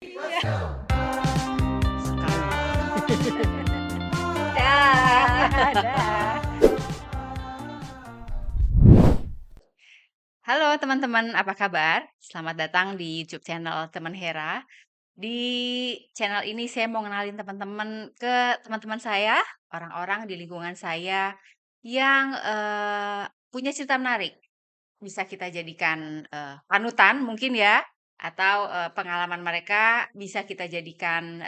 Iya. Sekali. Dah, dah. Halo teman-teman, apa kabar? Selamat datang di YouTube channel Teman Hera. Di channel ini saya mau ngenalin teman-teman ke teman-teman saya, orang-orang di lingkungan saya yang punya cerita menarik. Bisa kita jadikan panutan mungkin ya, atau pengalaman mereka bisa kita jadikan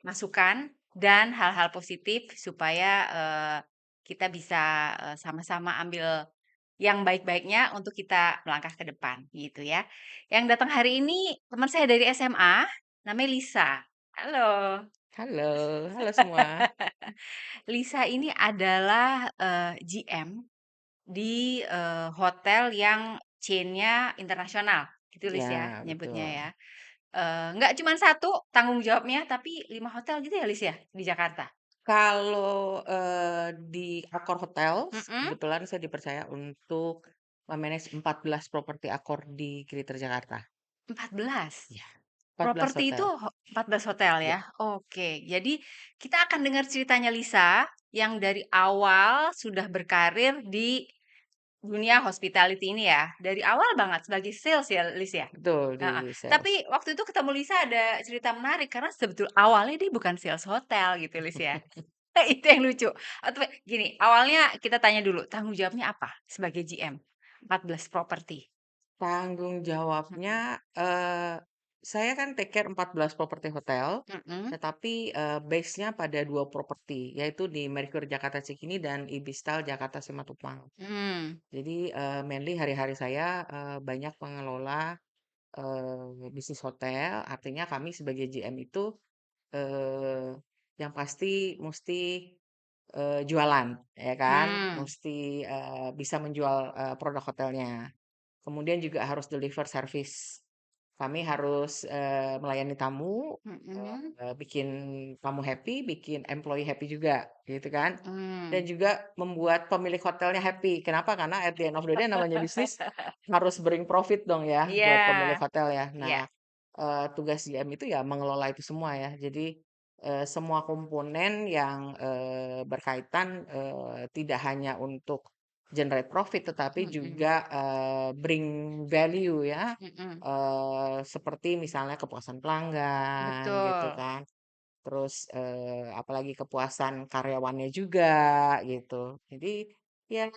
masukan dan hal-hal positif supaya kita bisa sama-sama ambil yang baik-baiknya untuk kita melangkah ke depan gitu ya. Yang datang hari ini teman saya dari SMA, namanya Lisa. Halo. Halo, halo semua. Lisa ini adalah GM di hotel yang chain-nya internasional, gitu Lis ya Ya, nyebutnya betul. ya. Nggak cuman satu tanggung jawabnya, tapi 5 hotel gitu ya Lis ya di Jakarta? Kalau, di Accor Hotels, Mhm, kebetulan saya dipercaya untuk me-manage 14 properti Accor di Greater Jakarta. 14. Iya, 14 Properti itu hotel. 14 hotel Iya, ya? Oke, jadi kita akan dengar ceritanya Lisa yang dari awal sudah berkarir di dunia hospitality ini ya, dari awal banget sebagai sales ya, Lis ya? betul Heeh, di tapi sales. waktu itu ketemu Lisa ada cerita menarik karena awalnya dia bukan sales hotel gitu, Lis ya. Itu yang lucu. Atau gini, awalnya kita tanya dulu, tanggung jawabnya apa sebagai GM 14 properti? Tanggung jawabnya, Mhm, saya kan take care 14 properti hotel, mhm, tetapi, base-nya pada 2 properti, yaitu di Mercure Jakarta Cikini dan Ibistal Jakarta Simatupang. mmm, Jadi, mainly hari-hari saya, banyak mengelola, bisnis hotel, artinya kami sebagai GM itu, eee, yang pasti musti, jualan, ya kan, mmm, musti, bisa menjual, produk hotelnya. Kemudian juga harus deliver service. Kami harus, melayani tamu, mhm, bikin tamu happy, bikin employee happy juga, gitu kan. Dan mmm. juga membuat pemilik hotelnya happy. Kenapa? Karena at the end of the day namanya bisnis harus bring profit dong ya Iya, buat pemilik hotel ya. iya, Nah, tugas GM itu ya mengelola itu semua ya. Jadi, semua komponen yang, berkaitan, tidak hanya untuk generate profit tetapi mhm, juga, bring value ya. mhm, Seperti misalnya kepuasan pelanggan gitu betul, kan, terus, apalagi kepuasan karyawannya juga gitu. Jadi ya,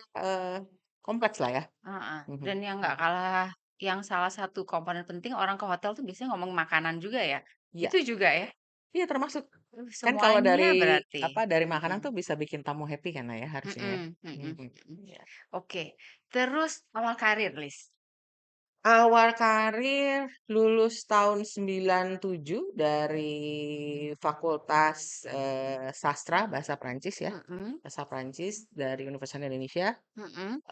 kompleks lah ya. heeh, Mhm, dan yang nggak mhm. kalah yang salah satu komponen penting orang ke hotel tuh biasanya ngomong makanan juga ya? Iya, Itu juga ya? iya termasuk. Kan kalau Semuanya dari berarti? apa, dari makanan tuh Mhm, bisa bikin tamu happy kan lah ya harusnya ya. mhm, mhm, Mhm, mhm. iya. Oke, terus awal karir, Lis? Awal karir lulus tahun 97 dari Fakultas, Sastra Bahasa Prancis ya, Mhm, Bahasa Prancis dari Universitas Indonesia. mhm,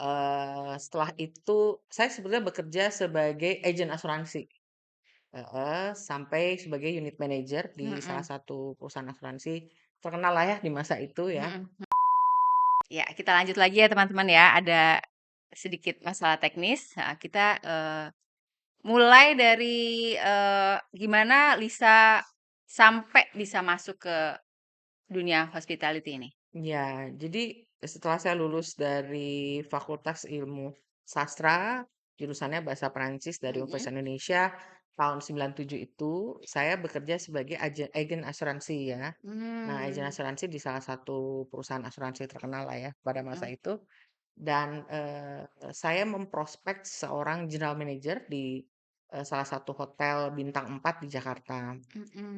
Setelah itu saya sebetulnya bekerja sebagai agen asuransi, heeh, sampai sebagai unit manager di salah mhm, satu perusahaan asuransi terkenal lah ya di masa itu ya. mhm. Ya, kita lanjut lagi ya teman-teman ya, ada sedikit masalah teknis, heeh, kita, mulai dari, gimana Lisa sampai bisa masuk ke dunia hospitality ini? Ya, jadi setelah saya lulus dari Fakultas Ilmu Sastra, jurusannya Bahasa Perancis dari Mhm, Universitas Indonesia tahun 97 itu, saya bekerja sebagai agen asuransi ya. Nah, agen mmm, asuransi di salah satu perusahaan asuransi terkenal lah ya pada masa mhm, itu. Dan saya memprospek seorang general manager di salah satu hotel bintang 4 di Jakarta.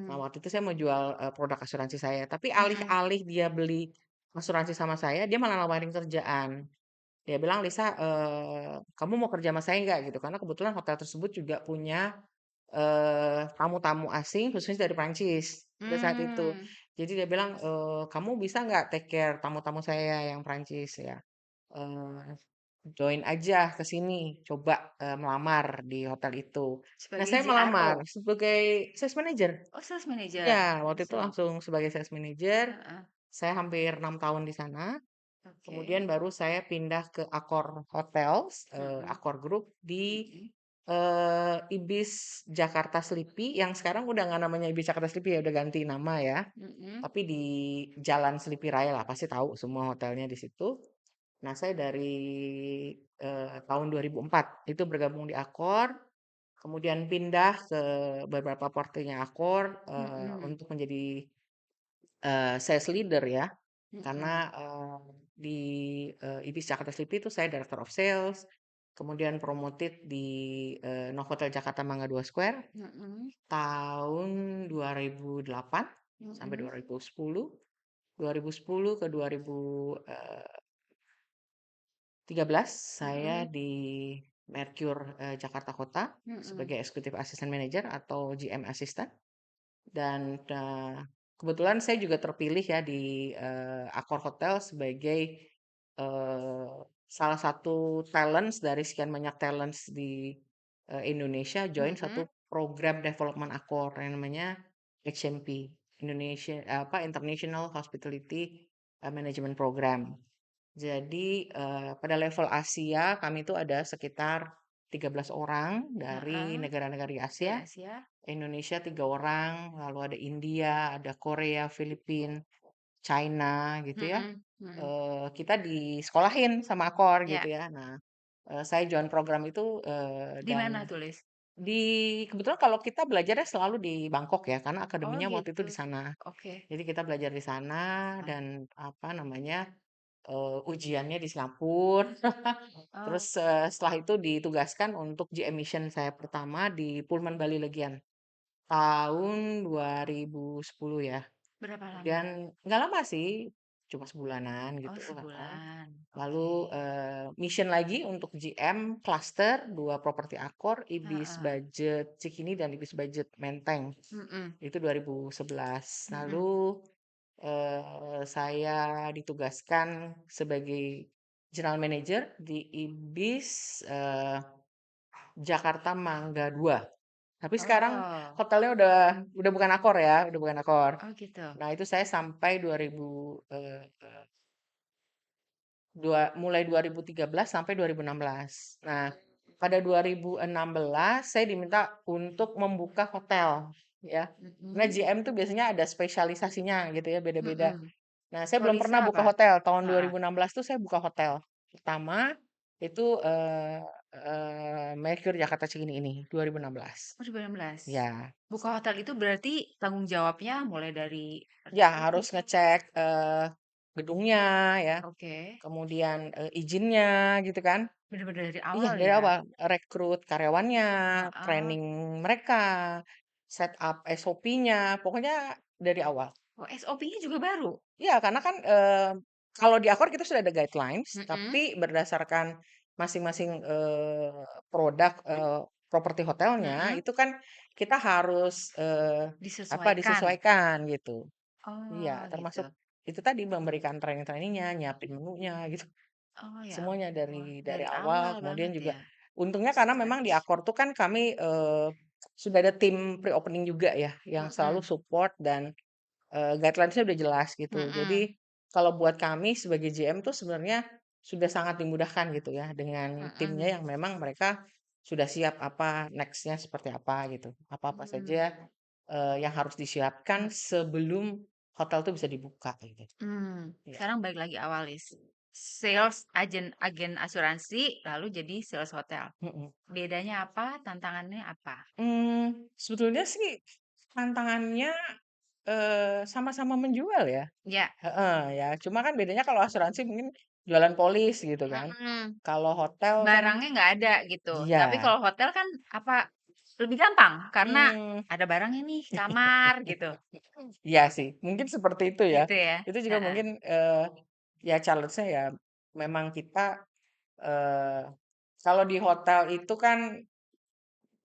Nah, mhm, waktu itu saya mau jual, produk asuransi saya, tapi mhm, alih-alih dia beli asuransi sama saya, dia malah nawarin kerjaan. Dia bilang, "Lisa, kamu mau kerja sama saya nggak?" Gitu, karena kebetulan hotel tersebut juga punya, tamu-tamu asing khususnya dari Prancis pada saat itu. mmm, Jadi dia bilang, "Kamu bisa nggak take care tamu-tamu saya yang Prancis ya? Eee, join aja ke sini, coba, melamar di hotel itu." Nah, sebagai saya melamar GRO? sebagai sales manager. Oh, sales manager? Ya, waktu itu Sip, langsung sebagai sales manager, heeh, saya hampir 6 tahun di sana, kemudian oke, baru saya pindah ke Accor Hotels, mhm, Accor Group di mhm, Ibis Jakarta Sleepy yang sekarang udah nggak namanya Ibis Jakarta Sleepy ya, udah ganti nama ya. Mhm, Tapi di Jalan Sleepy Raya lah, pasti tahu semua hotelnya di situ. Nah, saya dari tahun 2004 itu bergabung di Accor, kemudian pindah ke beberapa portinya Accor mhm, untuk menjadi sales leader ya. Karena mhm, di Ibis Jakarta Sleepy itu saya Director of Sales, kemudian promoted di Novotel Jakarta Mangga Dua Square mhm, tahun 2008 sampai mhm, 2010. 2010 ke 2013 saya mhm, di Mercure Jakarta Kota mhm, sebagai Executive Assistant Manager atau GM Assistant. Dan kebetulan saya juga terpilih ya di Accor Hotel sebagai eh, salah satu talents dari sekian banyak talents di Indonesia join mhm. satu program development Accor yang namanya HMP Indonesia apa International Hospitality Management Program. Jadi pada level Asia kami itu ada sekitar 13 orang dari Heeh, negara-negara di di Asia. Asia. Indonesia 3 orang, lalu ada India, ada Korea, Filipina, China gitu ya. Mhm, mhm. Kita disekolahin sama Akor gitu Ya, ya. Nah, saya join program itu di mana dan tulis? kebetulan kalau kita belajarnya selalu di Bangkok ya, karena Oh akademinya waktu itu gitu, di sana. oke. Jadi kita belajar di sana dan apa namanya ujiannya di Singapura. Terus Oh, setelah itu ditugaskan untuk GM mission saya pertama di Pullman Bali Legian. Tahun 2010 ya. berapa lama? Kemudian nggak lama sih, cuma sebulanan Oh gitu, heeh. sebulan, Lalu, oke. mission lagi untuk GM cluster 2 properti Accor, Ibis Heeh, Budget Cikini dan Ibis Budget Menteng. mhm, Itu 2011. mhm. Lalu, saya ditugaskan sebagai general manager di Ibis, Jakarta Mangga 2. Tapi sekarang Oh, hotelnya udah bukan Accor ya, udah bukan Accor. oh gitu. Nah, itu saya sampai 2000 mulai 2013 sampai 2016. Nah, pada 2016 saya diminta untuk membuka hotel ya. Karena Mhm, GM tuh biasanya ada spesialisasinya gitu ya, beda-beda. mhm. Nah, saya belum Tulisnya pernah buka apa? hotel. Tahun Heeh. 2016 tuh saya buka hotel. Pertama itu Mercure Jakarta Cikini ini 2016. Oh 2016. Ya. Buka hotel itu berarti tanggung jawabnya mulai dari Ya, rekrut harus ngecek, gedungnya ya, oke, kemudian, izinnya gitu kan. bener-bener dari Iya, awal dari ya? awal, rekrut karyawannya, Heeh. training mereka, set up SOP-nya, pokoknya dari awal. Oh SOP-nya juga baru? Iya, karena kan, kalau di Accor kita sudah ada guidelines, Mhm, tapi berdasarkan masing-masing, produk, properti hotelnya, mhm. itu kan kita harus, apa, Disesuaikan? disesuaikan gitu. Oh Iya, gitu. termasuk itu tadi memberikan training-trainingnya, nyiapin menunya gitu. Oh ya Semuanya ampun, dari dari awal, awal kemudian banget juga ya? untungnya karena memang di Scratch. Accor tuh kan kami, sudah ada tim pre-opening juga ya, yang selalu Mhm, support dan, guidelines-nya udah jelas gitu. mhm, Jadi, kalau buat kami sebagai GM tuh sebenarnya sudah sangat dimudahkan gitu ya, dengan timnya mhm. yang memang mereka sudah siap apa next-nya seperti apa gitu. Apa-apa saja, Mmm, yang harus disiapkan sebelum hotel tuh bisa dibuka gitu. Iya, sekarang balik lagi awal Lis. Sales agen asuransi lalu jadi sales hotel. mhm. Bedanya apa? Tantangannya apa? Sebetulnya sih tantangannya, sama-sama menjual ya, Ya, heeh, ya. Cuma kan bedanya kalau asuransi mungkin jualan polis gitu kan. mhm, Kalau hotel kan barangnya nggak ada gitu. Tapi iya, kalau hotel kan apa, lebih gampang karena mmm, ada barangnya nih, kamar gitu. iya sih, mungkin seperti itu ya. Gitu ya? Itu juga Heeh, mungkin, ya challenge-nya ya memang kita, eee, kalau di hotel itu kan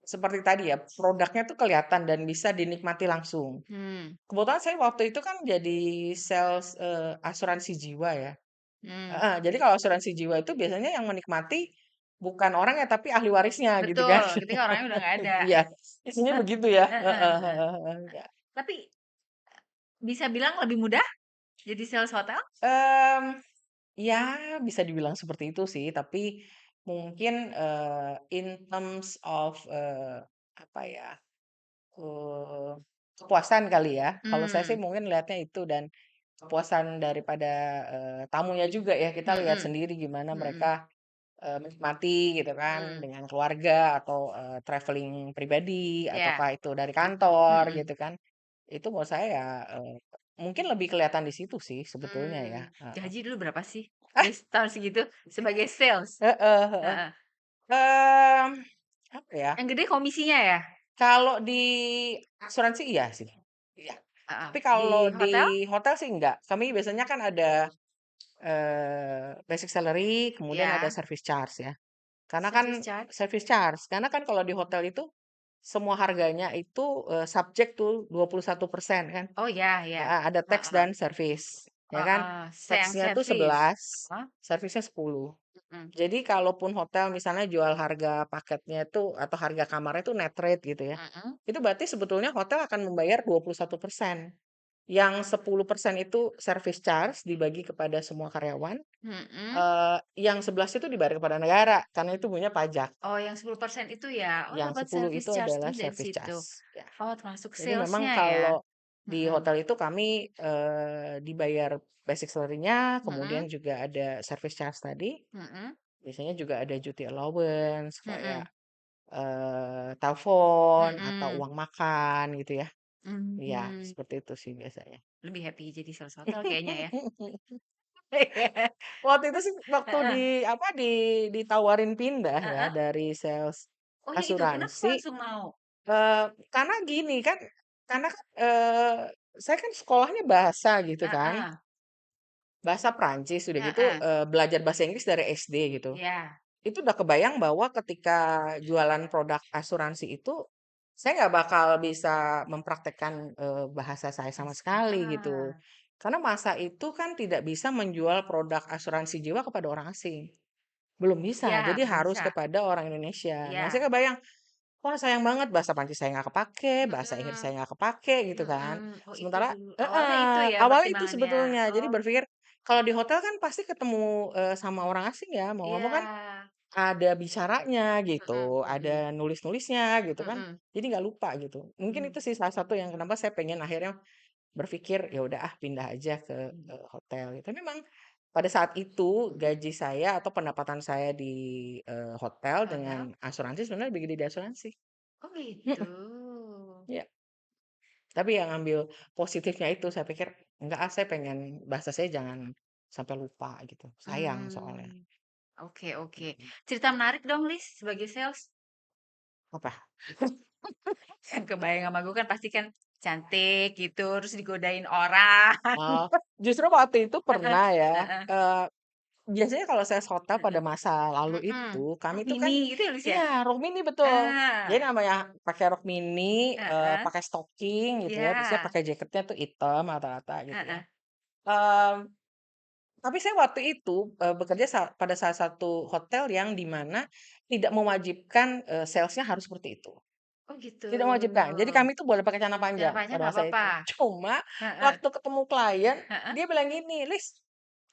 seperti tadi ya, produknya tuh kelihatan dan bisa dinikmati langsung. hmm, Kebetulan saya waktu itu kan jadi sales, asuransi jiwa ya. mmm, Heeh, jadi kalau asuransi jiwa itu biasanya yang menikmati bukan orangnya, tapi ahli warisnya gitu kan. betul, ketika orangnya udah nggak ada. Iya, isinya begitu ya. Heeh Heeh heeh. heeh heeh, ya. Tapi bisa bilang lebih mudah jadi sales hotel? Mmm, ya bisa dibilang seperti itu sih, tapi mungkin, in terms of, apa ya, eee, kepuasan kali ya. Kalau saya sih Mmm, mungkin lihatnya itu dan kepuasan daripada, tamunya juga ya, kita lihat mhm, sendiri gimana mhm, mereka, menikmati gitu kan mmm, dengan keluarga atau, travelling pribadi iya, ataukah itu dari kantor mhm, gitu kan. Itu menurut saya ya, mungkin lebih kelihatan di situ sih sebetulnya ya, heeh. gaji dulu berapa sih? Lis tahun segitu sebagai sales? Heeh heeh. Heeh, Mmm, apa ya, yang gede komisinya ya? kalau di asuransi iya sih, iya. Heeh, Tapi di kalau hotel? di hotel sih enggak. Kami biasanya kan ada, basic salary, kemudian ada Ya, service charge ya. Karena kan service charge? service charge, karena kan kalau di hotel itu semua harganya itu, subject to 21% kan. Oh ya ya, Heeh, ada tax heeh, dan service, ya kan. heeh, yang Tax-nya tuh servis? 11, Heeh, service-nya 10. mhm, Jadi kalaupun hotel misalnya jual harga paketnya itu atau harga kamarnya itu net rate gitu ya, mhm, itu berarti sebetulnya hotel akan membayar 21%. Yang 10% itu service charge dibagi kepada semua karyawan, mhm. yang 11 itu dibayar kepada negara karena itu punya pajak. Oh yang 10% itu ya? Oh Yang dapat 10 service itu charge adalah juga dari service situ? charge, ya. Oh termasuk Jadi memang sales-nya ya? kalau di Mhm, hotel itu kami, dibayar basic salary-nya, kemudian mhm, juga ada service charge tadi, mhm, biasanya juga ada duty allowance kayak, mhm, telepon atau mhm, uang makan gitu ya. Iya, mmm, seperti itu sih biasanya. lebih happy jadi sales hotel kayaknya ya? Waktu itu sih waktu Heeh, apa, ditawarin pindah ya heeh. dari sales Oh ya gitu, kenapa asuransi, langsung mau? karena gini kan, karena kan, saya kan sekolahnya bahasa gitu kan, Heeh, bahasa Prancis, udah gitu, heeh, belajar bahasa Inggris dari SD gitu. iya, Itu udah kebayang bahwa ketika jualan produk asuransi itu, saya nggak bakal bisa mempraktekkan, bahasa saya sama sekali gitu. ah, Karena masa itu kan tidak bisa menjual produk asuransi jiwa kepada orang asing, belum bisa, iya jadi belum harus bisa, kepada orang Indonesia. Nah, iya, saya kebayang, wah sayang banget bahasa Prancis saya nggak kepake, bahasa Inggris mhm, saya nggak kepake gitu kan. mhm. Oh itu Sementara dulu, awalnya itu heeh, ya awalnya itu pertimbangannya? sebetulnya. Jadi Oh berpikir, kalau di hotel kan pasti ketemu, sama orang asing ya, mau nggak mau kan iya, ada bicaranya mhm, gitu, mhm, ada nulis-nulisnya gitu kan, mhm, jadi nggak lupa gitu. Mungkin mmm, itu sih salah satu yang kenapa saya pengen akhirnya berpikir, ya udah ah pindah aja ke, mhm, hotel gitu. Tapi memang pada saat itu mhm, gaji saya atau pendapatan saya di, hotel hotel? dengan asuransi sebenarnya lebih gede di asuransi. Oh gitu. Mhm, iya. Tapi yang ngambil positifnya itu saya pikir, enggak ah saya pengen bahasa saya jangan sampai lupa gitu, sayang soalnya. Mmm, oke oke. Mhm. Cerita menarik dong Lis sebagai sales. Apa? Yang kebayang sama gue kan pasti kan cantik gitu, terus digodain orang. Oh, justru waktu itu Heeh pernah ya, heeh biasanya kalau saya hotel pada heeh, masa lalu mhm. itu, Rok kami itu kan mini gitu ya, Lis, ya? iya, rok mini betul. Jadi Ah, namanya pakai rok mini, heeh, pakai stocking gitu ya, biasanya iya, pakai jaketnya tuh hitam rata-rata gitu ya. heeh. Mmm, tapi saya waktu itu, bekerja pada salah satu hotel yang di mana tidak mewajibkan, sales-nya harus seperti itu. Oh gitu. Tidak mewajibkan. Jadi kami tuh boleh pakai celana Celana panjang panjang pada nggak masa apa-apa? itu. Cuma Heeh waktu ketemu klien, heeh. dia bilang gini, "Lis,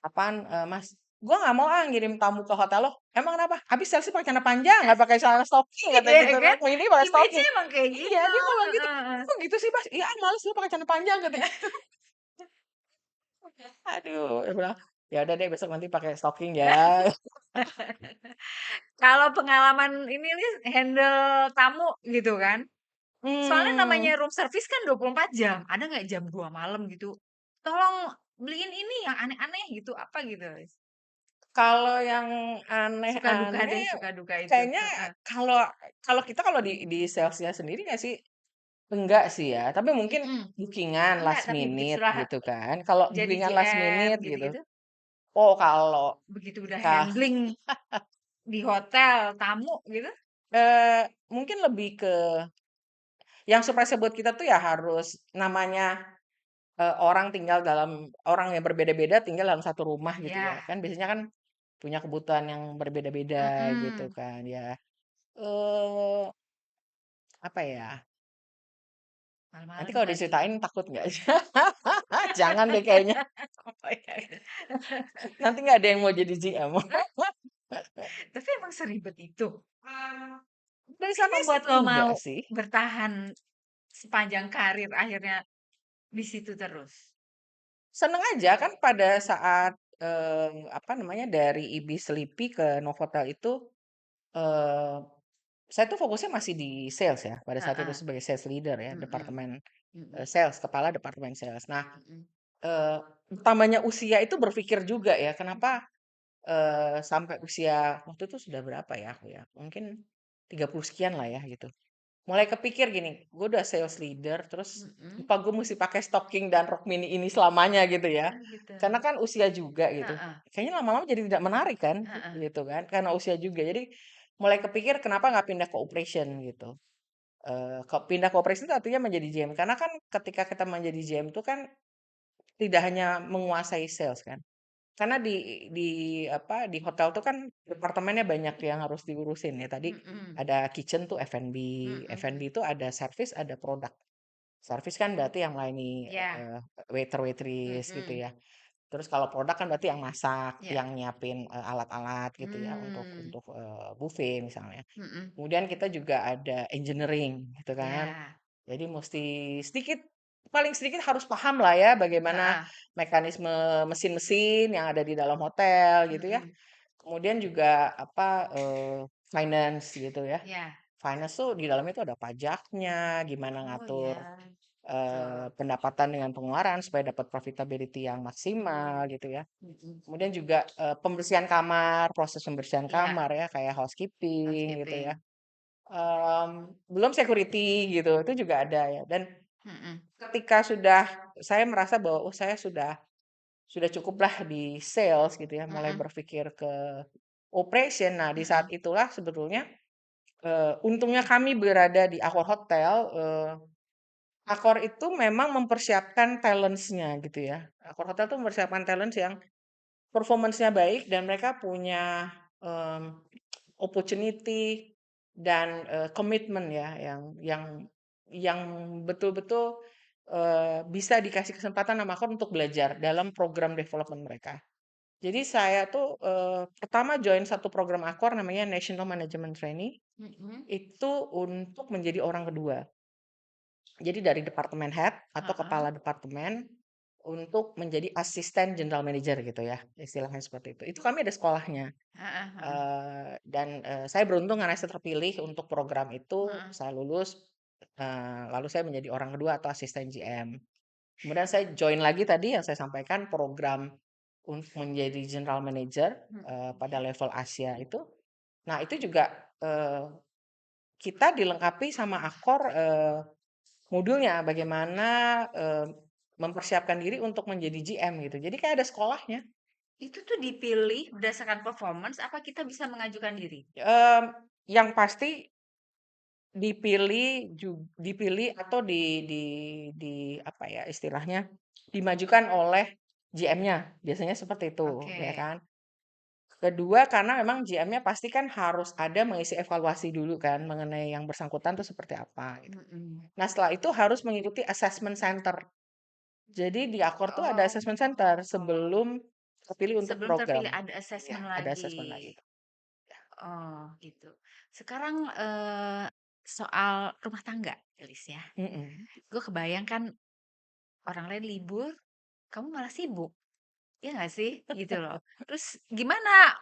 apaan, Mas? Gua nggak mau ah ngirim tamu ke hotel lo." "Emang kenapa?" "Habis salesnya pakai celana panjang, nggak pakai celana stocking," katanya Iya gitu, kan? "rok mini pakai Image-nya stocking." emang kayak Iya, gitu, dia ngomong gitu. heeh heeh. "Kok gitu sih, Mas?" "Iya, ah males gua pakai celana panjang," katanya gitu. Aduh, dia bilang, "Ya udah deh besok nanti pakai stocking ya." Kalau pengalaman ini nih handle tamu gitu kan, soalnya Mmm, namanya room service kan 24 jam, ada nggak jam 2 malam gitu, "Tolong beliin ini yang aneh-aneh," gitu, apa gitu, Mas? kalau yang Suka duka aneh-aneh deh, suka duka itu, kayaknya heeh. kalau kalau kita kalau di sales-nya sendiri nggak sih. Enggak sih ya, tapi mungkin Mhm, booking-an enggak, last tapi begitu minute sudah gitu kan. Kalau jadi booking-an last GM minute gitu, gitu-gitu, oh kalau begitu udah kah handling di hotel tamu gitu, mungkin lebih ke yang surprise buat kita tuh ya harus namanya, orang yang berbeda-beda tinggal dalam satu rumah gitu iya, ya, kan biasanya kan punya kebutuhan yang berbeda-beda gitu mhm, kan ya, eee, apa ya, nanti malam-malam kalau lagi. diceritain takut nggak? Jangan deh kayaknya, Oh, iya. nanti nggak ada yang mau jadi GM. Tapi emang seribet itu? Dari Yang sana sih membuat lo mau enggak sih. bertahan sepanjang karir akhirnya di situ terus? Seneng aja kan pada saat, apa namanya, dari IBI Sleepy ke Novotel itu, eee, saya tuh fokusnya masih di sales ya, pada saat itu Heeh, sebagai sales leader ya, mhm, departemen, mhm, sales, kepala departemen sales. Nah, mhm, eee, tambahnya usia itu berpikir juga ya, kenapa, sampai usia waktu itu sudah berapa ya aku ya, mungkin 30 sekian lah ya gitu. Mulai kepikir gini, gue udah sales leader, terus mhm. apa gue mesti pakai stocking dan rok mini ini selamanya gitu ya. Oh gitu. Karena kan usia juga gitu. Heeh, Kayaknya lama-lama jadi tidak menarik kan, heeh, gitu kan, karena usia juga. Jadi mulai kepikir kenapa nggak pindah ke operation gitu. Pindah ke operation itu artinya menjadi GM. Karena kan ketika kita menjadi GM itu kan tidak hanya menguasai sales kan. Karena di apa, di hotel tuh kan departemennya banyak yang harus diurusin ya. Tadi mhm, ada kitchen tuh F&B, mhm, F&B itu ada service, ada produk. Service kan berarti yang melayani, iya, waiter, waitress gitu mhm, ya. Terus kalau produk kan berarti yang masak, iya, yang nyiapin, alat-alat gitu ya mmm, untuk, buffet misalnya. mhm, Kemudian kita juga ada engineering gitu kan. iya, Jadi mesti sedikit paling sedikit harus paham lah ya bagaimana heeh, mekanisme mesin-mesin yang ada di dalam hotel gitu ya. mhm, Kemudian juga apa, finance gitu ya. iya. Finance tuh di dalamnya itu ada pajaknya, gimana Oh ngatur, ya, gitu, pendapatan dengan pengeluaran supaya dapat profitability yang maksimal mmm, gitu ya. mhm, Kemudian juga, pembersihan kamar, proses pembersihan iya, kamar ya kayak housekeeping gitu ya. housekeeping, Belum security gitu, itu juga ada ya. Dan mhm, ketika saya merasa bahwa, oh saya sudah cukuplah di sales gitu ya, mulai mhm, berpikir ke operation. Nah, di saat mhm, itulah sebetulnya, untungnya kami berada di Accor Hotel, Accor itu memang mempersiapkan talents-nya gitu ya. Accor Hotel tuh mempersiapkan talents yang performance-nya baik dan mereka punya, mmm, opportunity dan, komitmen ya yang betul-betul, bisa dikasih kesempatan sama Accor untuk belajar dalam program development mereka. Jadi saya tuh, pertama join satu program Accor namanya National Management Trainee, mhm, itu untuk menjadi orang kedua. Jadi dari departemen head atau heeh, kepala departemen untuk menjadi asisten general manager gitu ya, istilahnya seperti itu. Itu kami ada sekolahnya, heeh heeh, dan, saya beruntung karena saya terpilih untuk program itu, heeh, saya lulus, lalu saya menjadi orang kedua atau asisten GM. Kemudian saya join lagi tadi yang saya sampaikan program untuk menjadi general manager, mhm, pada level Asia itu. Nah itu juga, eee, kita dilengkapi sama Accor, modulnya bagaimana, mempersiapkan diri untuk menjadi GM gitu. Jadi kayak ada sekolahnya. itu tuh dipilih berdasarkan performance apa kita bisa mengajukan diri? Yang pasti dipilih atau di apa ya istilahnya, dimajukan oleh GM-nya, biasanya seperti itu, ya Oke, kan. Kedua, karena memang GM-nya pasti kan harus ada mengisi evaluasi dulu kan mengenai yang bersangkutan tuh seperti apa gitu. mhm, Nah, setelah itu harus mengikuti assessment center. Jadi di Accor tuh ada oh, assessment center sebelum terpilih untuk sebelum program. terpilih ada Ya, assessment ada assessment lagi. lagi. Oh, gitu. Sekarang, soal rumah tangga, Elis, ya. Mhm. Gue kebayang kan orang lain libur, kamu malah sibuk, ya nggak sih? Gitu loh. Terus gimana,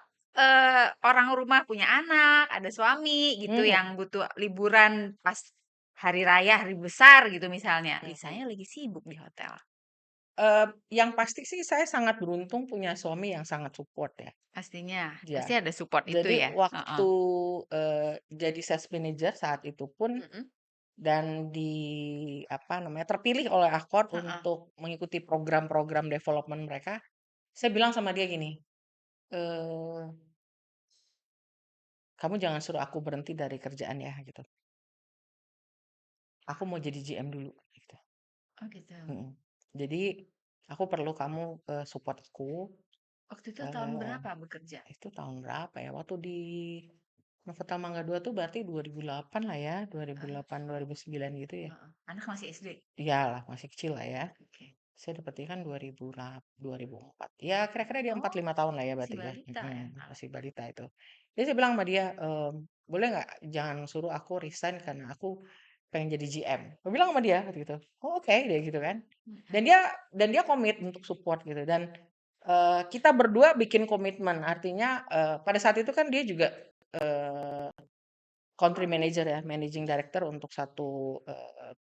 orang rumah punya anak, ada suami gitu Mhm, yang butuh liburan pas hari raya, hari besar gitu misalnya, mhm. Lisanya lagi sibuk di hotel. Yang pasti sih saya sangat beruntung punya suami yang sangat support ya. Pastinya, Ya, pasti ada support itu jadi ya? Heeh. waktu, jadi sales manager saat itu pun Mhm, dan apa namanya, terpilih oleh Accor heeh. untuk mengikuti program-program development mereka, saya bilang sama dia gini, eee, "Kamu jangan suruh aku berhenti dari kerjaan ya," gitu. "Aku mau jadi GM dulu," gitu. Oh gitu. Mhm. Jadi, aku perlu kamu, support aku, Waktu itu tahun eee, berapa bekerja? itu tahun berapa ya, waktu di Novotel Mangga 2 tuh berarti 2008 lah ya, Heeh, 2008, 2009 gitu ya. heeh. Anak masih SD? Iyalah, masih kecil lah ya. Oke. Saya dapetnya kan 2004. Ya kira-kira dia 4, Oh, 5 tahun lah ya masih berarti ya, balita ya? masih balita itu. Jadi saya bilang sama dia, "Boleh nggak jangan suruh aku resign karena aku pengen jadi GM." Aku bilang sama dia waktu itu. "Oh oke," dia gitu kan. Dan Mhm. dia komit untuk support gitu dan, kita berdua bikin komitmen. Artinya, pada saat itu kan dia juga, country manager ya, managing director untuk satu,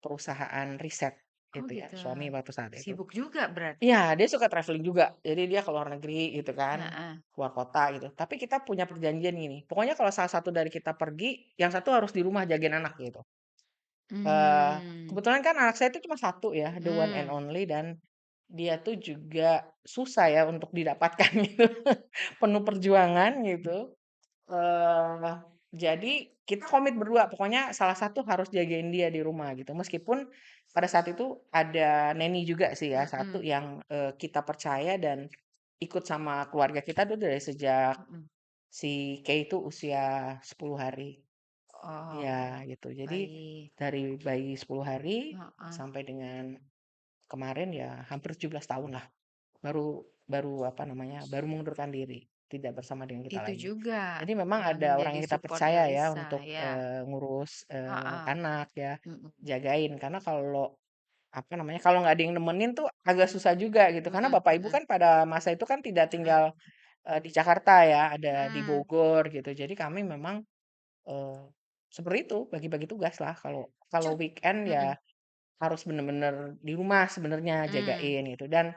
perusahaan riset Oh gitu ya, gitu. suami waktu saat itu. Sibuk juga berarti? Iya, dia suka traveling juga. Jadi dia ke luar negeri gitu kan, Heeh. keluar kota gitu. Tapi kita punya perjanjian gini, pokoknya kalau salah satu dari kita pergi, yang satu harus di rumah jagain anak gitu. Mmm. Kebetulan kan anak saya itu cuma satu ya, the one and Mmm. only dan dia tuh juga susah ya untuk didapatkan gitu, penuh perjuangan gitu. Eee, jadi kita komit berdua, pokoknya salah satu harus jagain dia di rumah gitu. Meskipun pada saat itu ada neni juga sih ya, satu Mhm. yang, kita percaya dan ikut sama keluarga kita tuh dari sejak Mhm. si Kay itu usia 10 hari. Oh, Ya gitu. Jadi baik. dari bayi 10 hari Heeh. sampai dengan kemarin ya hampir 17 tahun lah. Baru baru apa namanya, baru mengundurkan diri, tidak bersama dengan kita Itu lagi. juga Jadi memang yang ada orang menjadi yang kita support-nya percaya ya Lisa, untuk, ya. ngurus, Heeh. anak ya, Mhm. jagain. Karena kalau apa namanya, kalau nggak ada yang nemenin tuh agak susah juga gitu. Karena Mhm bapak ibu mhm kan pada masa itu kan tidak mhm. tinggal, di Jakarta ya, ada di Mmm. Bogor gitu. Jadi kami memang, eee, seperti itu, bagi-bagi tugas lah. Kalau kalau Cut weekend ya mhm. harus bener-bener di rumah sebenarnya Mmm. jagain gitu dan,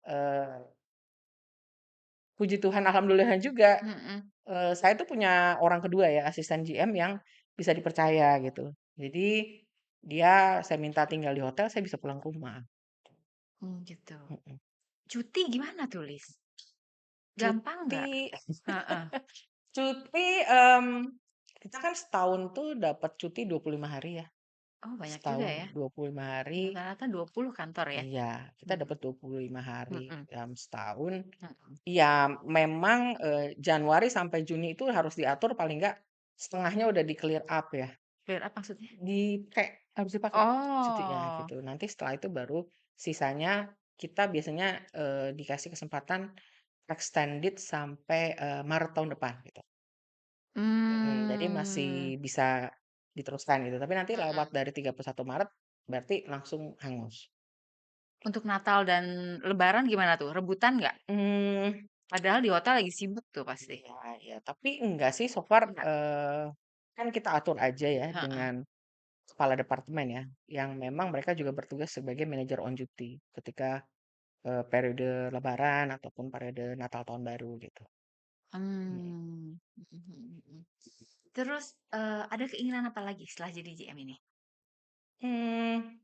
eee, puji Tuhan alhamdulillah juga, Mhm. saya tuh punya orang kedua ya asisten GM yang bisa dipercaya gitu. Jadi saya minta tinggal di hotel, saya bisa pulang ke rumah. Gitu. Mhm. Cuti gimana tuh, Lis? Gampang nggak? Cuti Heeh. cuti, kita kan setahun tuh dapat cuti 25 hari ya, Oh, banyak juga setahun ya? 25 hari. Rata-rata 20 kantor ya? Iya, kita Mhm. dapat 25 hari Mhm. dalam setahun. Mhm. Iya, memang, Januari sampai Juni itu harus diatur paling nggak setengahnya udah di-clear up ya, Clear up maksudnya? dipakai, harus dipakai cutinya Oh. gitu. Nanti setelah itu baru sisanya kita biasanya, dikasih kesempatan extended sampai, Maret tahun depan gitu. Jadi masih Mmm. bisa diteruskan gitu, tapi nanti lewat Mhm. dari 31 Maret berarti langsung hangus. Untuk Natal dan Lebaran gimana tuh, rebutan nggak? Mmm. Padahal di hotel lagi sibuk tuh pasti. Iya iya, tapi enggak sih so far, Enggak? kan kita atur aja ya Heeh. dengan kepala departemen ya, yang memang mereka juga bertugas sebagai manajer on duty ketika, periode lebaran ataupun periode Natal tahun baru gitu. Mhm. Mmm. Mhm mhm mhm. Terus, ada keinginan apa lagi setelah jadi GM ini? Mmm,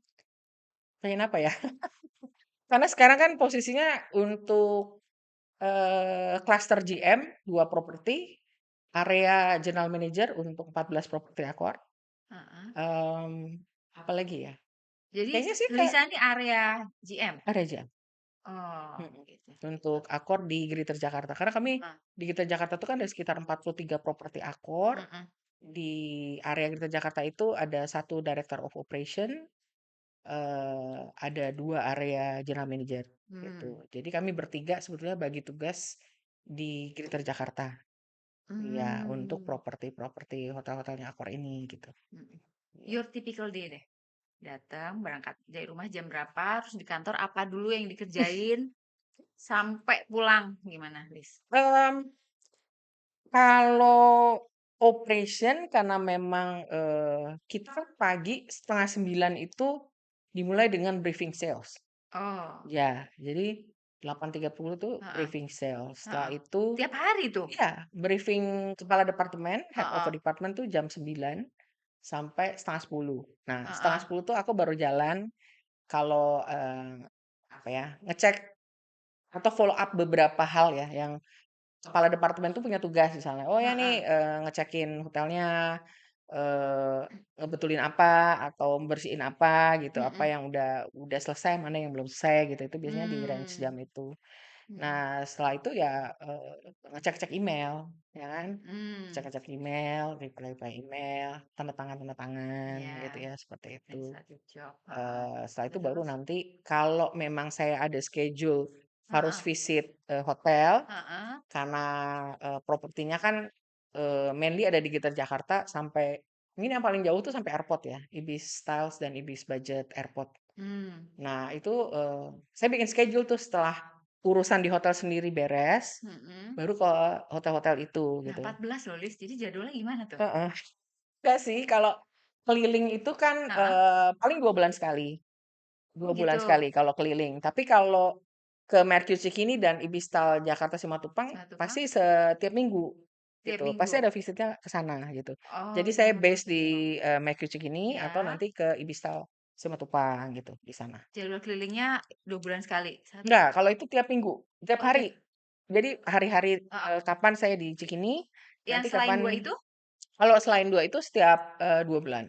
pengen apa ya? Karena sekarang kan posisinya untuk, klaster GM 2 properti, area general manager untuk 14 properti accord, Heeh. apalagi ya? Jadi Kayaknya sih Lisa ini area GM? area GM. Oh, Mhm, gitu gitu. untuk akor di Greater Jakarta. Karena kami Heeh. di Greater Jakarta itu kan ada sekitar 43 properti akor. Mhm. Di area Greater Jakarta itu ada satu Director of Operation, ada 2 area General Manager, gitu. Mmm. Jadi kami bertiga sebetulnya bagi tugas di Greater Jakarta. Iya, untuk Mmm. properti-properti hotel-hotelnya akor ini, gitu. Mhm. Iya. Your typical day deh. Datang, berangkat dari rumah jam berapa, terus di kantor apa dulu yang dikerjain, sampai pulang gimana, Lis? Mmm, kalau operation karena memang, kita kan pagi 8:30 itu dimulai dengan briefing sales. Oh, Ya, jadi 8:30 tuh heeh briefing sales. Setelah heeh. itu Tiap hari tuh? ya, briefing kepala departemen, head of a Heeh department tuh jam 9 sampai 9:30. Nah, setengah heeh. sepuluh tuh aku baru jalan kalau, apa ya, ngecek atau follow up beberapa hal ya yang kepala departemen tuh punya tugas misalnya, oh ya nih, Heeh. ngecekin hotelnya, eee, ngebetulin apa atau bersihin apa gitu, apa Mhm. yang udah selesai, mana yang belum selesai gitu, itu biasanya di range jam Mmm. itu. Mhm. Nah, setelah itu ya, ngecek-cek email, ya kan. Mmm, Ngecek-ngecek email, reply-reply email, tanda tangan gitu iya, ya, seperti itu. inside job, heeh. Setelah itu baru Terus? nanti kalau memang saya ada schedule harus Heeh visit, hotel heeh, karena, propertinya kan, mainly ada di Gitar Jakarta sampai mungkin yang paling jauh tuh sampai airport ya, Ibis Styles dan Ibis Budget Airport. mmm, Nah itu, saya bikin schedule tuh setelah urusan di hotel sendiri beres, mhm. baru ke hotel-hotel itu Nah, gitu. 14 loh, Lis, jadi jadwalnya gimana tuh? Heeh. Enggak sih kalau keliling itu kan, Heeh. paling 2 bulan sekali, Oh 2 bulan gitu, sekali kalau keliling. Tapi kalau ke Mercure Cikini dan Ibistal Jakarta Simatupang Simatupang pasti setiap minggu tiap gitu, pasti minggu? ada visitnya ke sana gitu. Jadi saya base di, Oh, Mercure Cikini atau ya, nanti ke Ibistal Simatupang gitu, di sana. jadwal kelilingnya 2 bulan sekali? Enggak, kalau itu tiap minggu, tiap Oh hari. tiap Jadi hari-hari, heeh, kapan saya di Cikini, yang nanti selain kapan 2 itu? kalau selain 2 itu setiap, 2 bulan.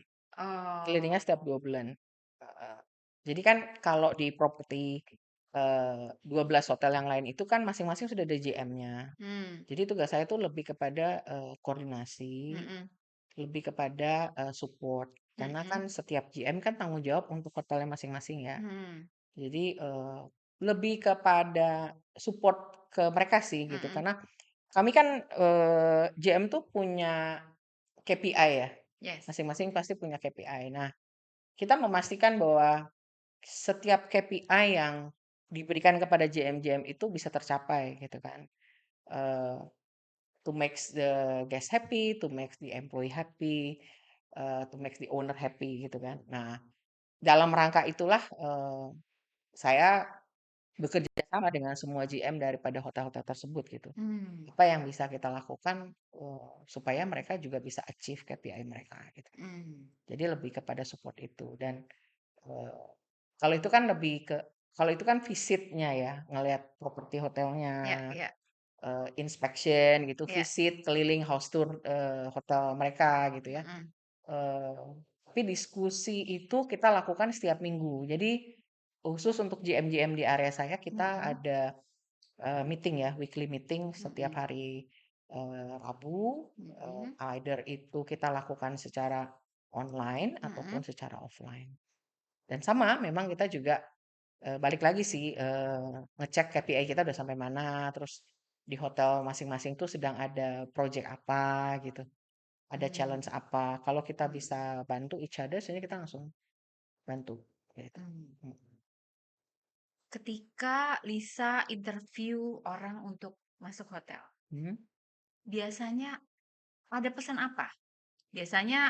Kelilingnya setiap Oh, 2 bulan. Heeh. Jadi kan kalau di properti, 12 hotel yang lain itu kan masing-masing sudah ada JM-nya. mmm, Jadi tugas saya tuh lebih kepada, koordinasi, mhm lebih kepada, support. Karena mhm kan setiap JM kan tanggung jawab untuk hotelnya masing-masing ya. mhm Jadi, lebih kepada support ke mereka sih gitu. mhm, Karena kami kan, JM tuh punya KPI ya, yes, masing-masing pasti punya KPI. Nah, kita memastikan bahwa setiap KPI yang diberikan kepada JM-JM itu bisa tercapai gitu kan. Eee, to make the guest happy, to make the employee happy, to make the owner happy gitu kan. Nah, dalam rangka itulah, saya bekerja sama dengan semua GM daripada hotel-hotel tersebut gitu. mmm, Apa yang bisa kita lakukan, supaya mereka juga bisa achieve KPI mereka gitu. mmm, Jadi lebih kepada support itu dan, eee, kalau itu kan lebih ke kalau itu kan visitnya ya, ngelihat properti hotelnya, iya iya inspection gitu, iya, visit keliling house tour, hotel mereka gitu ya. mhm Eee, tapi diskusi itu kita lakukan setiap minggu. Jadi khusus untuk GM-GM di area saya kita mhm ada, meeting ya, weekly meeting setiap mhm hari, Rabu, mhm either itu kita lakukan secara online ataupun mhm secara offline. Dan sama memang kita juga, balik lagi sih, ngecek KPI kita udah sampai mana, terus di hotel masing-masing tuh sedang ada project apa gitu, ada mmm challenge apa. Kalau kita mhm bisa bantu each other, sebenarnya kita langsung bantu gitu. mmm. Mhm. Ketika Lisa interview orang untuk masuk hotel, Mhm. biasanya ada pesan apa? Biasanya,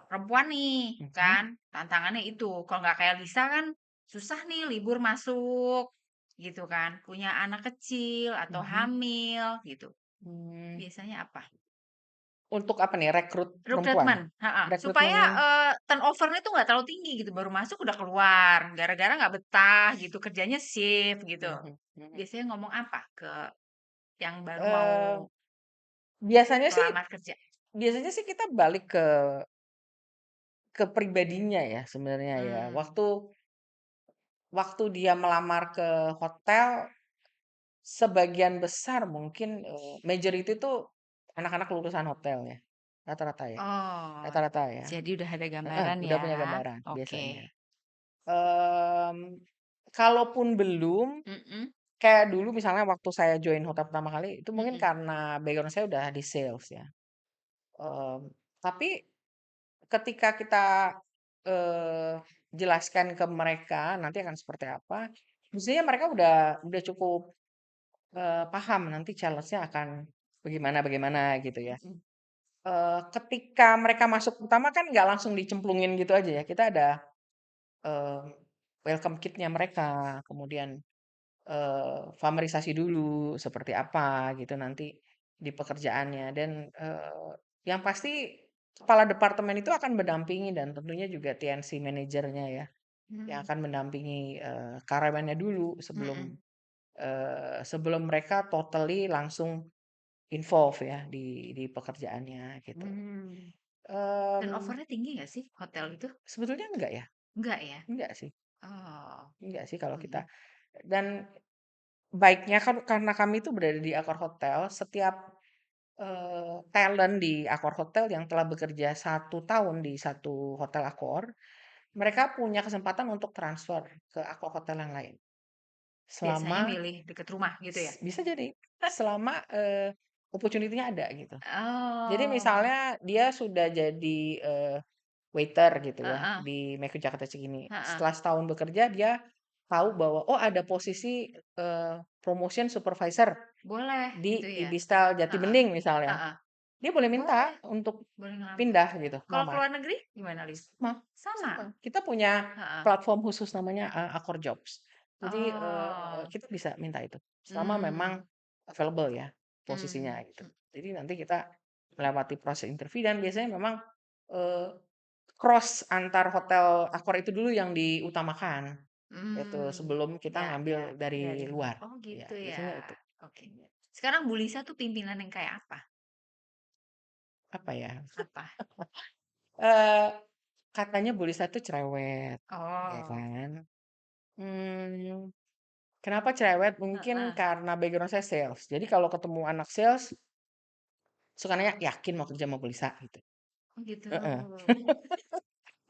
perempuan nih Mhm. kan, tantangannya itu, kalau nggak kayak Lisa kan susah nih libur masuk, gitu kan, punya anak kecil atau Mhm. hamil gitu. Mmm, Biasanya apa? untuk apa nih, rekrut perempuan? Rekrutmen, heeh, Rekrutmen supaya, turnover-nya tuh nggak terlalu tinggi gitu, baru masuk udah keluar, gara-gara nggak betah gitu, kerjanya shift gitu. mhm mhm. Biasanya ngomong apa ke yang baru mau Eee, biasanya sih melamar kerja? biasanya sih kita balik ke pribadinya ya sebenarnya ya. Mmm, Waktu waktu dia melamar ke hotel, sebagian besar mungkin, majority tuh anak-anak lulusan hotel ya, rata-rata ya oh, rata-rata ya. jadi udah ada Heeh, gambaran udah ya? punya gambaran Oke, biasanya. Mmm, kalaupun belum, mhm kayak dulu misalnya waktu saya join hotel pertama kali, itu mungkin mhm karena background saya udah di sales ya. Tapi ketika kita, eee, jelaskan ke mereka nanti akan seperti apa, biasanya mereka udah cukup, paham nanti challenge-nya akan bagaimana-bagaimana gitu ya. mhm Ketika mereka masuk pertama kan nggak langsung dicemplungin gitu aja ya, kita ada, eee, welcome kit-nya mereka, kemudian, familiarisasi dulu seperti apa gitu nanti di pekerjaannya dan, yang pasti kepala departemen itu akan mendampingi dan tentunya juga TNC manajernya ya, yang mhm akan mendampingi, karyawannya dulu sebelum, mhm, sebelum mereka totally langsung involve ya di pekerjaannya gitu. mmm, Mmm, turnover-nya tinggi nggak sih hotel itu? sebetulnya enggak ya, Enggak ya? enggak sih Oh, enggak sih kalau kita mhm dan baiknya kan karena kami itu berada di Accor Hotel, setiap, talent di Accor Hotel yang telah bekerja 1 tahun di satu hotel Accor, mereka punya kesempatan untuk transfer ke Accor Hotel yang lain. Biasanya Selama milih deket rumah gitu ya? bisa jadi, selama, opportunity-nya ada gitu. Jadi Oh, misalnya dia sudah jadi, waiter gitu ya heeh di McD Jakarta Cikini. heeh. Setelah setahun bekerja dia tahu bahwa, oh ada posisi, promotion supervisor Boleh gitu di ya? Ibistal Heeh Jatibening misalnya. heeh. Dia boleh Boleh minta untuk boleh ngelamar. pindah gitu, Kalau ke melamar. luar negeri gimana, Lis? Sama Sama? sama. Kita punya Heeh. platform khusus namanya, Accor Jobs. Jadi, Oh, kita bisa minta itu, selama memang mmm, available ya posisinya mmm, gitu. Jadi nanti kita melewati proses interview dan biasanya memang, eee, cross antar hotel Accor itu dulu yang diutamakan, itu mmm, sebelum kita ya ya, ngambil dari dari luar. luar. Oh Ya gitu biasanya ya, itu. oke. Sekarang Bu Lisa tuh pimpinan yang kayak apa? Apa ya, Apa? eee, katanya Bu Lisa tuh cerewet, ya Oh, kan. Mmm, kenapa cerewet? Mungkin heeh. karena background saya sales. Jadi kalau ketemu anak sales, suka nanya, "Yakin mau kerja sama Bu Lisa?" Gitu. Oh gitu. Heeh.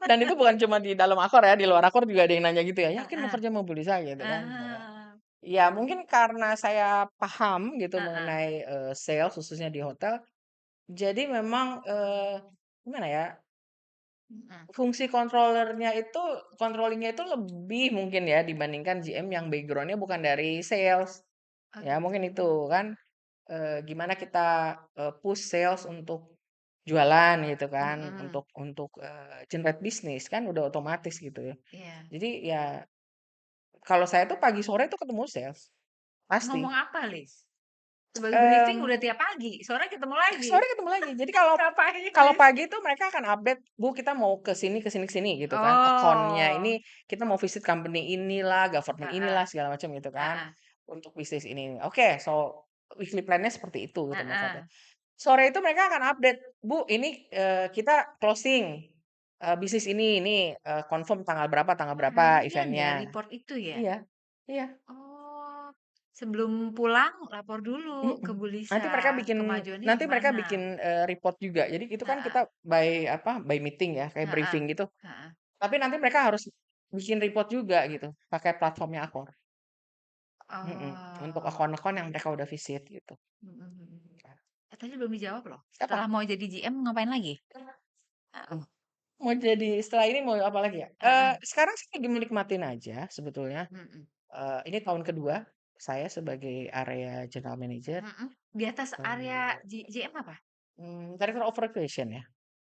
Dan itu bukan cuma di dalam Accor ya, di luar Accor juga ada yang nanya gitu ya, "Yakin mau Heeh, kerja sama Bu Lisa?" Gitu kan. ah, Ya mungkin karena saya paham gitu heeh, mengenai, sales khususnya di hotel, jadi memang, gimana ya, mhm. fungsi controller-nya itu controlling-nya itu lebih mungkin ya dibandingkan GM yang background-nya bukan dari sales. Oh Ya gitu. mungkin itu kan, gimana kita, push sales untuk jualan gitu kan, Mhm, untuk, generate bisnis kan udah otomatis gitu ya. iya. Jadi ya kalau saya tuh pagi sore tuh ketemu sales, pasti. Ngomong apa, Lis? Sebagai briefing Mmm, udah tiap pagi, sore ketemu lagi. sore ketemu lagi. Jadi kalau Ngapain, kalau Lis? pagi tuh mereka akan update, "Bu kita mau ke sini ke sini ke sini," gitu kan. Account-nya Oh, ini kita mau visit company inilah, government heeh inilah, segala macam gitu kan, heeh untuk bisnis ini. Oke, so weekly plan-nya seperti itu gitu heeh. maksudnya. Sore itu mereka akan update, "Bu, ini, kita closing, bisnis ini, confirm tanggal Oh, berapa harian ya event-nya." report itu ya? Iya iya, Oh, sebelum pulang lapor dulu ke mhm. Bu Lisa, kemajuannya Nanti mereka gimana? bikin, report juga. Jadi itu kan Heeh kita by apa, by meeting ya, kayak heeh briefing gitu. heeh. Tapi nanti mereka harus bikin report juga gitu, pakai platformnya Accor, mhm, untuk Oh, akun-akun yang mereka udah visit gitu. mhm mhm. Tadi belum dijawab loh, setelah Apa? mau jadi GM ngapain lagi? Heeh Mau jadi setelah ini mau apa lagi ya? heeh, Sekarang sih lagi menikmatin aja sebetulnya. mhm Ini tahun kedua saya sebagai area general manager, mhm. Di atas area eee, GM apa? director of operation ya,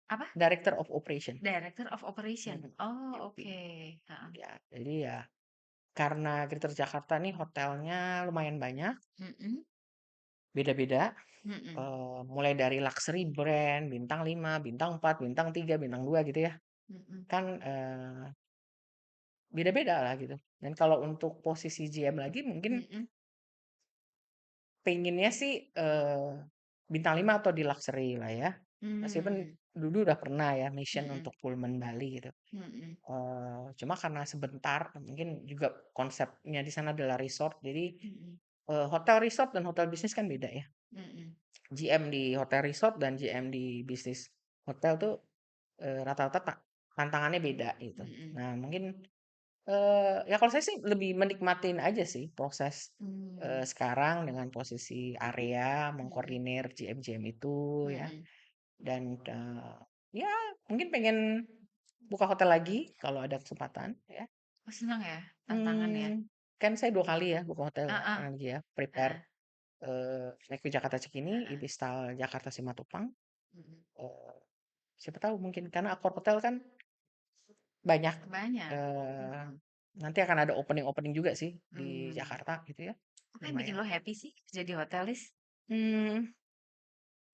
Apa? director of operation, Director of Operation. mhm, Oh, DOP. oke. Heeh. Ya, jadi ya karena Greater Jakarta nih hotelnya lumayan banyak, Mhm beda-beda, mhm mulai dari luxury brand, bintang 5, bintang 4, bintang 3, bintang 2 gitu ya. mhm Kan, beda-beda lah gitu. Dan kalau untuk posisi GM lagi mungkin mhm. pengennya sih, bintang 5 atau di luxury lah ya. Meskipun Mmm, dulu udah pernah ya mission mhm untuk Pullman Bali gitu. mhm Cuma karena sebentar, mungkin juga konsepnya di sana adalah resort, jadi, mhm hotel resort dan hotel bisnis kan beda ya. mhm GM di hotel resort dan GM di bisnis hotel tuh, rata-rata tantangannya beda gitu. mhm. Nah mungkin, ya kalau saya sih lebih menikmatin aja sih proses, Mmm, sekarang dengan posisi area, mhm mengkoordinir GM-GM itu ya, mhm. dan, ya mungkin pengen buka hotel lagi kalau ada kesempatan ya. Oh, senang ya tantangan ya? Kan saya 2 kali ya buka hotel ya, Heeh lagi ya, prepare, heeh naik ke Jakarta Cikini, heeh, Ibistal Jakarta Simatupang, mhm. eee, siapa tahu mungkin karena Accor Hotel kan banyak, Banyak, eee, mhm, nanti akan ada opening-opening juga sih di mmm. Jakarta gitu ya, Apa yang bikin lumayan. lo happy sih kerja di hotelis? Mmm,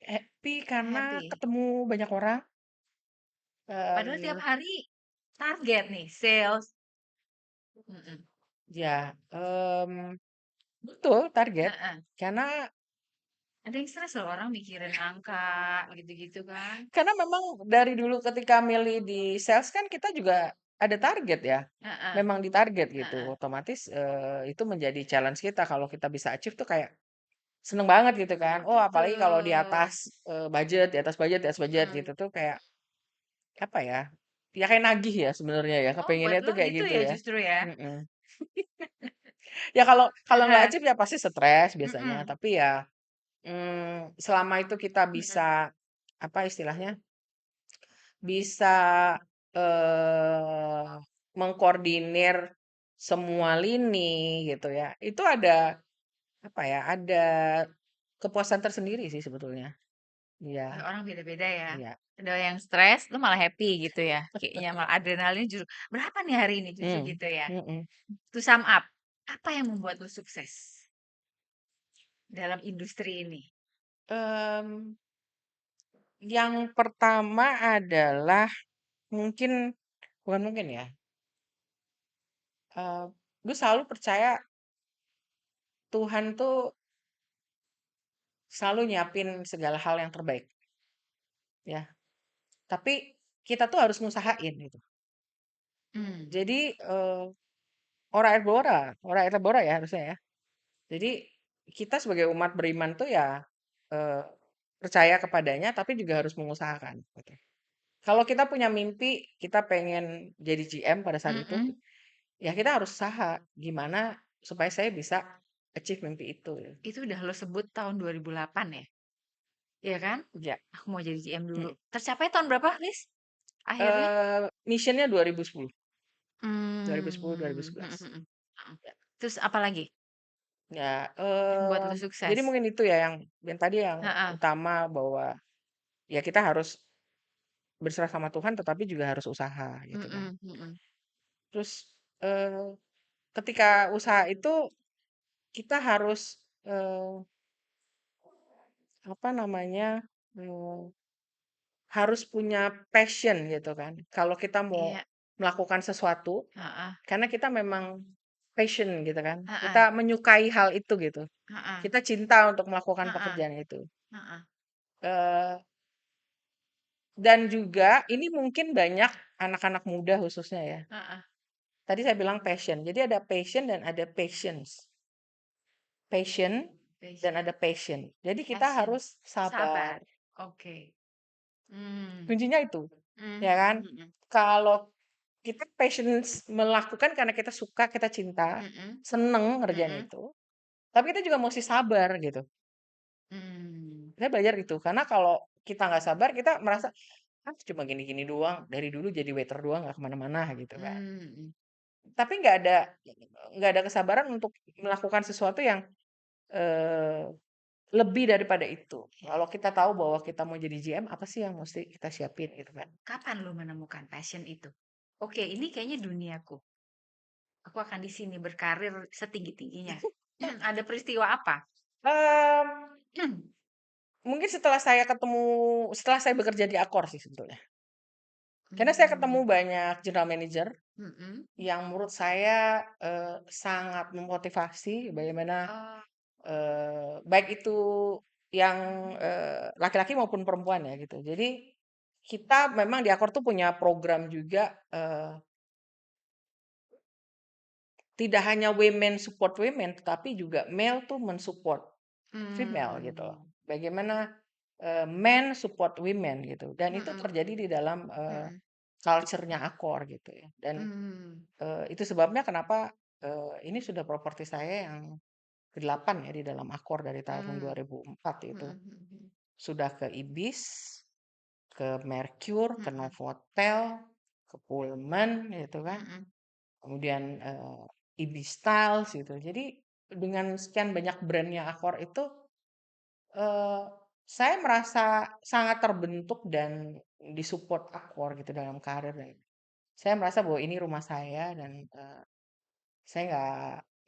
happy karena Happy? ketemu banyak orang, Padahal tiap eee, hari target nih, sales, mhm, ya, betul target, heeh. karena Ada yang stres loh orang mikirin angka gitu-gitu kan. memang dari dulu ketika milih di sales kan kita juga ada target ya, Heeh, memang ditarget gitu, heeh. otomatis, itu menjadi challenge kita kalau kita bisa achieve tuh kayak seneng banget gitu kan. Oh apalagi kalau di Betul. atas, budget, di atas budget Mhm. gitu tuh kayak, apa ya, ya kayak nagih ya sebenarnya ya, Oh, buat kepengennya lo tuh kayak gitu gitu ya ya. justru ya? Mhm. Ya kalau kalau nggak Heeh. achieve ya pasti stres biasanya, Mhm, tapi ya, selama itu kita mhm. bisa, apa istilahnya, bisa, eee, mengkoordinir semua lini gitu ya, itu ada, apa ya, ada kepuasan tersendiri sih sebetulnya. Ya Iya orang beda-beda ya. iya. Ada yang stres, lu malah happy gitu ya. Kayaknya malah adrenalin justru, "Berapa nih hari ini?" Justru Mmm, gitu ya. mhm. To sum up, apa yang membuat lu sukses dalam industri ini? Mmm, yang pertama adalah mungkin bukan mungkin ya, eee, gue selalu percaya Tuhan tuh selalu nyiapin segala hal yang terbaik, ya. Tapi kita tuh harus ngusahain gitu. Mmm, Jadi, ora et labora ya harusnya ya. Jadi kita sebagai umat beriman tuh ya, eee, percaya kepadanya tapi juga harus mengusahakan gitu. Kalau kita punya mimpi, kita pengen jadi GM pada saat itu, mhm. ya kita harus usaha gimana supaya saya bisa achieve mimpi itu ya. Itu udah lo sebut tahun 2008 ya? Iya kan? Ya, Aku mau jadi GM dulu. mhm, Tercapai tahun berapa, Lis, akhirnya? mission-nya 2010, 2010, Mmm, mhm 2011. mhm, mhm. Ya. Terus apa lagi Ya, yang buat lo sukses? jadi mungkin itu ya yang tadi yang Heeh, utama bahwa ya kita harus berserah sama Tuhan tetapi juga harus usaha gitu kan. mhm mhm. Terus, ketika usaha itu kita harus, apa namanya, eee, harus punya passion gitu kan. Kalau kita mau Iya, melakukan sesuatu, heeh, karena kita memang passion gitu kan, heeh, kita menyukai hal itu gitu. heeh, Kita cinta untuk melakukan heeh, pekerjaan itu. heeh, Eee, dan juga ini mungkin banyak anak-anak muda khususnya ya. heeh. Tadi saya bilang passion, jadi ada passion dan ada patience. Passion dan Passion ada passion. Jadi kita passion, harus sabar. sabar, oke. Mmm, Kuncinya itu, mmm, ya kan? mhm mhm, Kalau kita passions melakukan karena kita suka, kita cinta, mhm, seneng ngerjain mhm, itu, tapi kita juga mesti sabar gitu. mmm, Saya belajar itu, karena kalau kita nggak sabar, kita merasa, "Ah, cuma gini-gini doang, dari dulu jadi waiter doang, nggak kemana mana gitu kan. mhm. Tapi nggak ada kesabaran untuk melakukan sesuatu yang, eee, lebih daripada itu. Kalau kita tahu bahwa kita mau jadi GM, apa sih yang mesti kita siapin gitu kan. Kapan lo menemukan passion itu? Oke, ini kayaknya duniaku. Aku akan di sini berkarir setinggi-tingginya. Ada peristiwa apa? Mmm, mungkin setelah saya bekerja di Accor sih sebetulnya. Karena saya ketemu Mmm, banyak general manager mhm. yang menurut saya, sangat memotivasi bagaimana, Oh, baik itu yang, laki-laki maupun perempuan ya gitu. Jadi, kita memang di Accor tuh punya program juga, tidak hanya women support women, tetapi juga male tuh men-support female gitu loh. mmm, Bagaimana, men support women gitu, dan itu mhm, terjadi di dalam, mhm, culture-nya Accor gitu ya. Dan, mmm, itu sebabnya kenapa, ini sudah properti saya yang ke-8 ya di dalam Accor dari tahun mmm, 2004 itu. mhm mhm, Sudah ke Ibis, ke Mercure, ke mhm, Novotel, ke Pullman gitu kan, mhm, kemudian, Ibis Styles gitu. Jadi dengan sekian banyak brand-nya Accor itu, eee, saya merasa sangat terbentuk dan di-support Accor gitu dalam karir dan saya merasa bahwa ini rumah saya dan, saya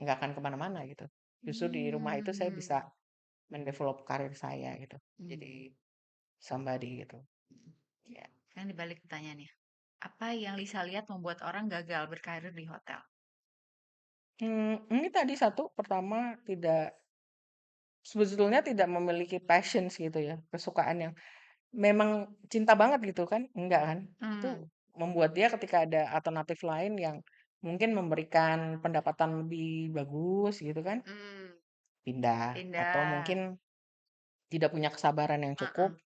nggak akan ke mana-mana gitu. Justru di rumah itu saya bisa mmm, mendevelop karir saya gitu, jadi mmm, somebody gitu, mhm. ya. Sekarang dibalik pertanyaannya, apa yang Lisa lihat membuat orang gagal berkarir di hotel? Ini tadi satu, pertama sebetulnya tidak memiliki passions gitu ya, kesukaan yang memang cinta banget gitu kan, enggak kan? Itu Mmm, membuat dia ketika ada alternatif lain yang mungkin memberikan pendapatan lebih bagus gitu kan, Mmm, pindah atau pindah, mungkin tidak punya kesabaran yang heeh. cukup,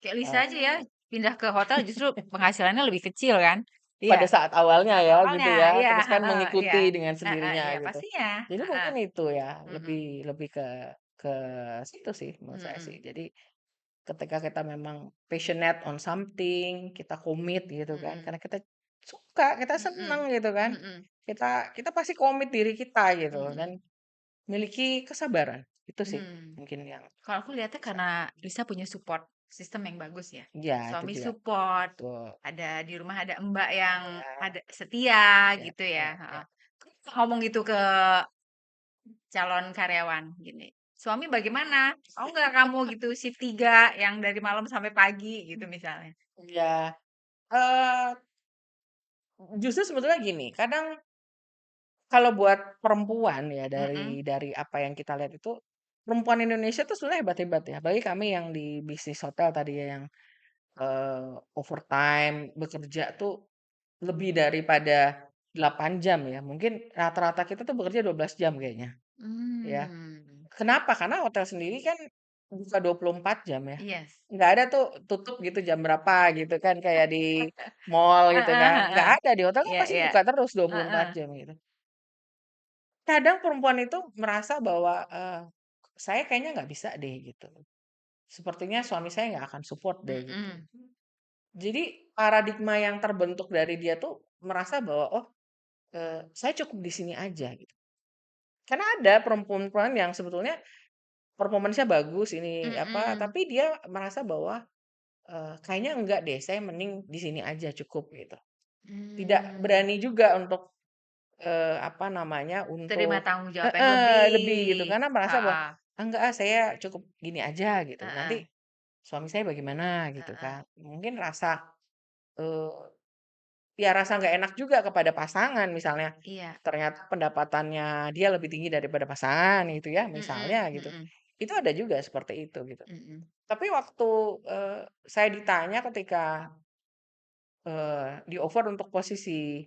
Kayak Lisa eee, aja ya, pindah ke hotel justru penghasilannya lebih kecil kan? pada Iya, saat awalnya ya gitu awalnya, ya, iya, terus kan heeh, iya, mengikuti dengan heeh, sendirinya iya gitu. pastinya, Jadi heeh, mungkin itu ya, mhm, lebih lebih ke situ sih menurut saya sih. mhm, Jadi ketika kita memang passionate on something, kita komit gitu kan, mhm, karena kita suka, kita seneng mhm, gitu kan. mhm, Kita kita pasti komit diri kita gitu dan mhm, miliki kesabaran. Itu sih mmm. mungkin yang Kalau aku lihatnya bisa. karena Lisa punya support system yang bagus ya. Iya, itu Suami juga. support, Betul. ada di rumah ada Mbak yang Iya, ada setia iya, gitu ya, iya, iya. heeh. Ngomong gitu ke calon karyawan gini, "Suami bagaimana? Mau nggak kamu gitu shift 3 yang dari malam sampai pagi?" Gitu misalnya. Iya, eee, justru sebetulnya gini, kadang kalau buat perempuan ya Mhm, dari apa yang kita lihat itu, perempuan Indonesia tuh sebenarnya hebat-hebat ya, apalagi kami yang di bisnis hotel tadi ya yang, overtime bekerja tuh lebih daripada 8 jam ya, mungkin rata-rata kita tuh bekerja 12 jam kayaknya, ya. mmm, Kenapa? Karena hotel sendiri kan buka 24 jam ya. iya. Nggak ada tuh tutup gitu jam berapa gitu kan kayak di mall gitu Heeh, kan, nggak heeh. ada, di hotel kan Iya, pasti iya, buka terus 24 heeh, jam gitu. Kadang perempuan itu merasa bahwa, saya kayaknya nggak bisa deh gitu, sepertinya suami saya nggak akan support deh gitu. mhm, Jadi paradigma yang terbentuk dari dia tuh merasa bahwa, "Oh, saya cukup di sini aja," gitu. Karena ada perempuan-perempuan yang sebetulnya performance-nya bagus ini apa, mhm, tapi dia merasa bahwa, kayaknya enggak deh, saya mending di sini aja cukup gitu. Tidak mmm. berani juga untuk, apa namanya, Terima untuk tanggung jawab yang heeh, lebih gitu lebih. karena merasa bahwa, Heeh, "Ah, enggak ah, saya cukup gini aja," gitu. heeh, Nanti suami saya bagaimana gitu heeh. kan. Mungkin rasa, eee, ya rasa nggak enak juga kepada pasangan misalnya, Iya. ternyata pendapatannya dia lebih tinggi daripada pasangan gitu ya, Mhm, misalnya gitu. mhm, Itu ada juga seperti itu gitu. mhm, Tapi waktu, saya ditanya ketika, di-offer untuk posisi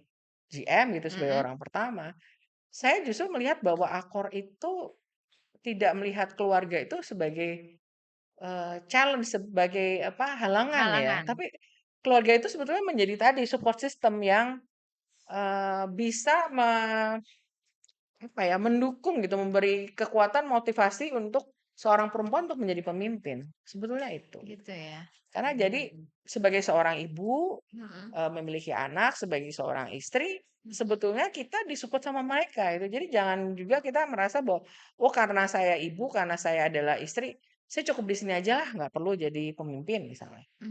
GM gitu sebagai mhm. orang pertama, saya justru melihat bahwa Accor itu tidak melihat keluarga itu sebagai, challenge, sebagai apa, halangan ya, Halangan. tapi keluarga itu sebetulnya menjadi tadi support system yang, bisa apa ya, mendukung gitu, memberi kekuatan, motivasi untuk seorang perempuan untuk menjadi pemimpin, sebetulnya itu gitu. Gitu ya. Karena jadi Mmm, sebagai seorang ibu, mhm, memiliki anak, sebagai seorang istri, mhm, sebetulnya kita disupport sama mereka itu. Jadi jangan juga kita merasa bahwa, "Oh karena saya ibu, karena saya adalah istri, saya cukup di sini aja lah, nggak perlu jadi pemimpin," misalnya. mhm,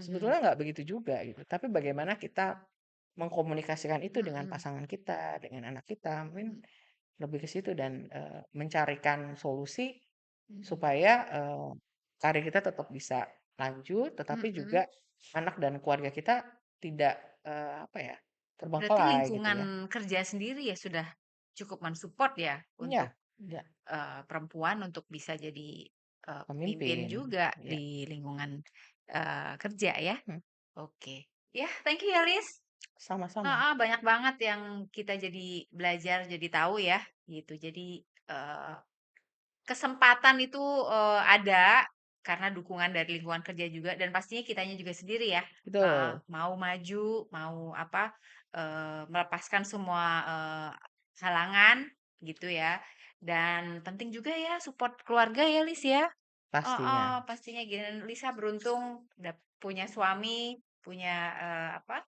mhm, Sebetulnya nggak begitu juga gitu, tapi bagaimana kita mengkomunikasikan itu dengan mhm, pasangan kita, dengan anak kita, mungkin mhm, lebih ke situ dan, mencarikan solusi mhm, supaya, karir kita tetap bisa lanjut, tetapi mhm. juga anak dan keluarga kita tidak, apa ya, Berarti terbengkalai gitu ya. lingkungan kerja sendiri ya sudah cukup men-support ya Iya, untuk, iya, perempuan untuk bisa jadi, pemimpin pemimpin, juga iya, di lingkungan, kerja ya? mhm, Oke. Ya, thank you ya, Liz. sama-sama, Heeh, banyak banget yang kita jadi belajar, jadi tahu ya, gitu. Jadi, eee, kesempatan itu, ada karena dukungan dari lingkungan kerja juga dan pastinya kitanya juga sendiri ya, heeh, betul, mau maju, mau apa, melepaskan semua, halangan gitu ya. Dan penting juga ya support keluarga ya, Lis, ya. Heeh, pastinya, pastinya gini, Lisa beruntung punya suami, punya, apa,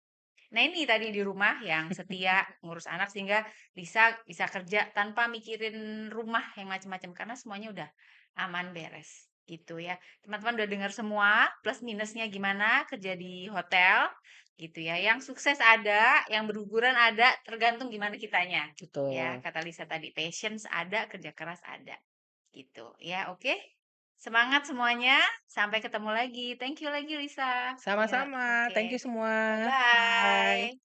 nah ini tadi di rumah yang setia ngurus anak sehingga bisa kerja tanpa mikirin rumah yang macam-macam karena semuanya udah aman beres gitu ya. Teman-teman udah dengar semua plus minusnya gimana kerja di hotel gitu ya. Yang sukses ada, yang berguguran ada, tergantung gimana kitanya. Ya, betul. kata Lisa tadi, patience ada, kerja keras ada. Gitu ya, oke. Semangat semuanya, sampai ketemu lagi. Thank you lagi Lisa. Ya, Sama-sama, thank you oke. semua, bye. Bye-bye.